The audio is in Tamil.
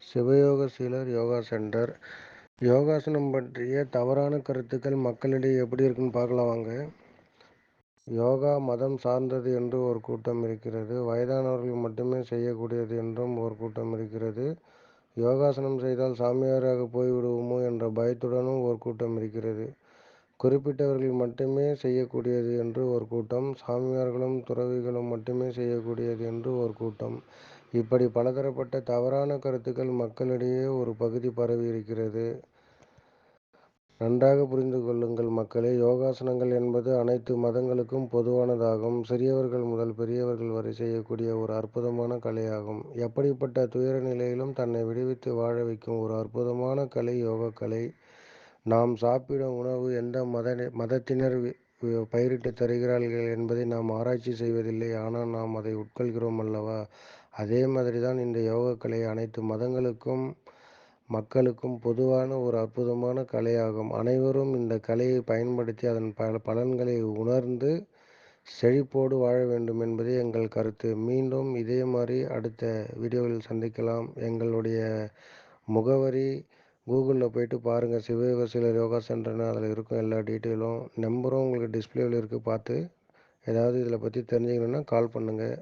சிவயோக சீலர் யோகா சென்டர். யோகாசனம் பற்றிய தவறான கருத்துக்கள் மக்களிடையே எப்படி இருக்குன்னு பார்க்கலாம் வாங்க. யோகா மதம் சார்ந்தது என்று ஒரு கூட்டம் இருக்கிறது. வயதானவர்கள் மட்டுமே செய்யக்கூடியது என்றும் ஒரு கூட்டம் இருக்கிறது. யோகாசனம் செய்தால் சாமியாராக போய்விடுவோமோ என்ற பயத்துடனும் ஒரு கூட்டம் இருக்கிறது. குறிப்பிட்டவர்கள் மட்டுமே செய்யக்கூடியது என்று ஒரு கூட்டம், சாமியார்களும் துறவிகளும் மட்டுமே செய்யக்கூடியது என்று ஒரு கூட்டம். இப்படி பலதரப்பட்ட தவறான கருத்துக்கள் மக்களிடையே ஒரு பகுதி பரவி இருக்கிறது. நன்றாக புரிந்து கொள்ளுங்கள் மக்களே. யோகாசனங்கள் என்பது அனைத்து மதங்களுக்கும் பொதுவானதாகும். சிறியவர்கள் முதல் பெரியவர்கள் வரை செய்யக்கூடிய ஒரு அற்புதமான கலையாகும். எப்படிப்பட்ட துயர நிலையிலும் தன்னை விடுவித்து வாழ வைக்கும் ஒரு அற்புதமான கலை யோகக்கலை. நாம் சாப்பிடும் உணவு எந்த மதத்தினர் பயிரிட்டு தருகிறார்கள் என்பதை நாம் ஆராய்ச்சி செய்வதில்லை. ஆனால் நாம் அதை உட்கொள்கிறோம் அல்லவா? அதே மாதிரிதான் இந்த யோகக்கலை அனைத்து மதங்களுக்கும் மக்களுக்கும் பொதுவான ஒரு அற்புதமான கலையாகும். அனைவரும் இந்த கலையை பயன்படுத்தி அதன் பலன்களை உணர்ந்து செழிப்போடு வாழ வேண்டும் என்பதே எங்கள் கருத்து. மீண்டும் இதே மாதிரி அடுத்த வீடியோவில் சந்திக்கலாம். எங்களுடைய முகவரி கூகுளில் போயிட்டு பாருங்கள். சிவயோக சீலர் யோகா சென்டர்னு அதில் இருக்கும் எல்லா டீட்டெயிலும். நம்பரும் உங்களுக்கு டிஸ்பிளேவில் இருக்குது. பார்த்து ஏதாவது இதில் பற்றி தெரிஞ்சுக்கணுன்னா கால் பண்ணுங்கள்.